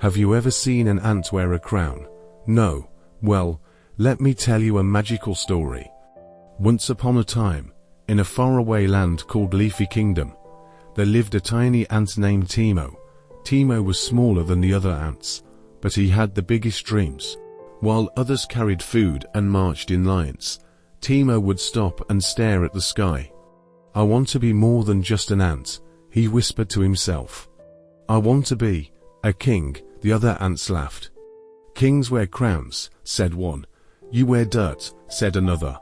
Have you ever seen an ant wear a crown? No? Well, let me tell you a magical story. Once upon a time, in a faraway land called Leafy Kingdom, there lived a tiny ant named Timo. Timo was smaller than the other ants, but he had the biggest dreams. While others carried food and marched in lines, Timo would stop and stare at the sky. I want to be more than just an ant, he whispered to himself. I want to be a king, the other ants laughed. Kings wear crowns, said one. You wear dirt, said another.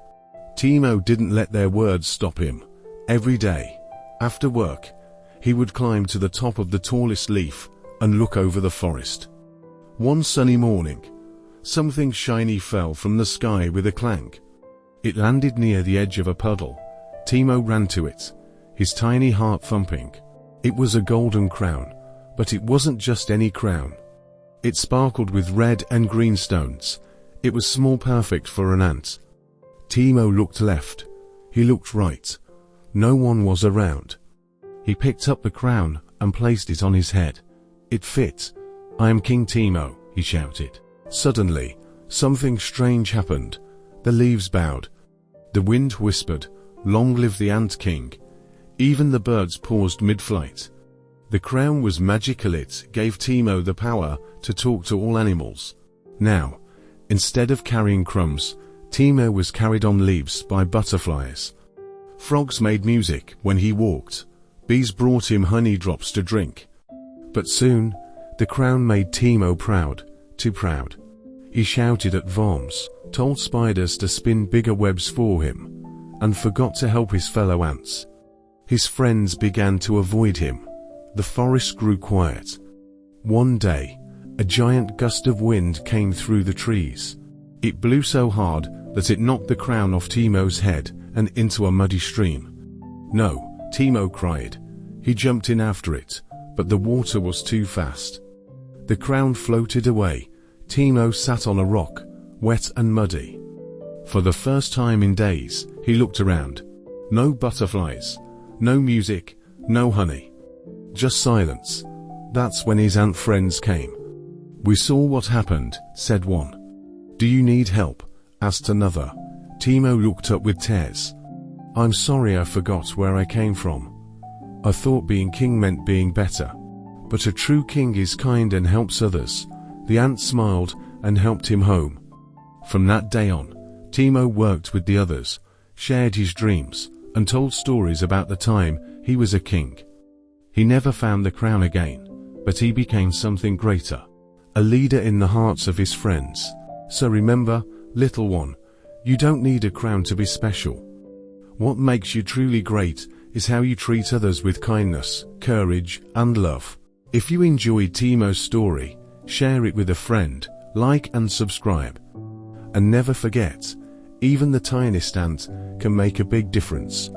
Timo didn't let their words stop him. Every day, after work, he would climb to the top of the tallest leaf and look over the forest. One sunny morning, something shiny fell from the sky with a clang. It landed near the edge of a puddle. Timo ran to it, his tiny heart thumping. It was a golden crown, but it wasn't just any crown. It sparkled with red and green stones. It was small, perfect for an ant. Timo looked left. He looked right. No one was around. He picked up the crown and placed it on his head. It fit. I am King Timo, he shouted. Suddenly, something strange happened. The leaves bowed. The wind whispered, "Long live the Ant King." Even the birds paused mid-flight. The crown was magical. It gave Timo the power to talk to all animals. Now, instead of carrying crumbs, Timo was carried on leaves by butterflies. Frogs made music when he walked. Bees brought him honey drops to drink. But soon, the crown made Timo proud, too proud. He shouted at worms, told spiders to spin bigger webs for him, and forgot to help his fellow ants. His friends began to avoid him. The forest grew quiet. One day, a giant gust of wind came through the trees. It blew so hard that it knocked the crown off Timo's head and into a muddy stream. No, Timo cried. He jumped in after it, but the water was too fast. The crown floated away. Timo sat on a rock, wet and muddy. For the first time in days, he looked around. No butterflies, no music, no honey. Just silence. That's when his ant friends came. We saw what happened, said one. Do you need help? Asked another. Timo looked up with tears. I'm sorry, I forgot where I came from. I thought being king meant being better. But a true king is kind and helps others. The ant smiled and helped him home. From that day on, Timo worked with the others, shared his dreams, and told stories about the time he was a king. He never found the crown again, but he became something greater, a leader in the hearts of his friends. So remember, little one, you don't need a crown to be special. What makes you truly great is how you treat others with kindness, courage, and love. If you enjoyed Timo's story, share it with a friend, like and subscribe. And never forget, even the tiniest ant can make a big difference.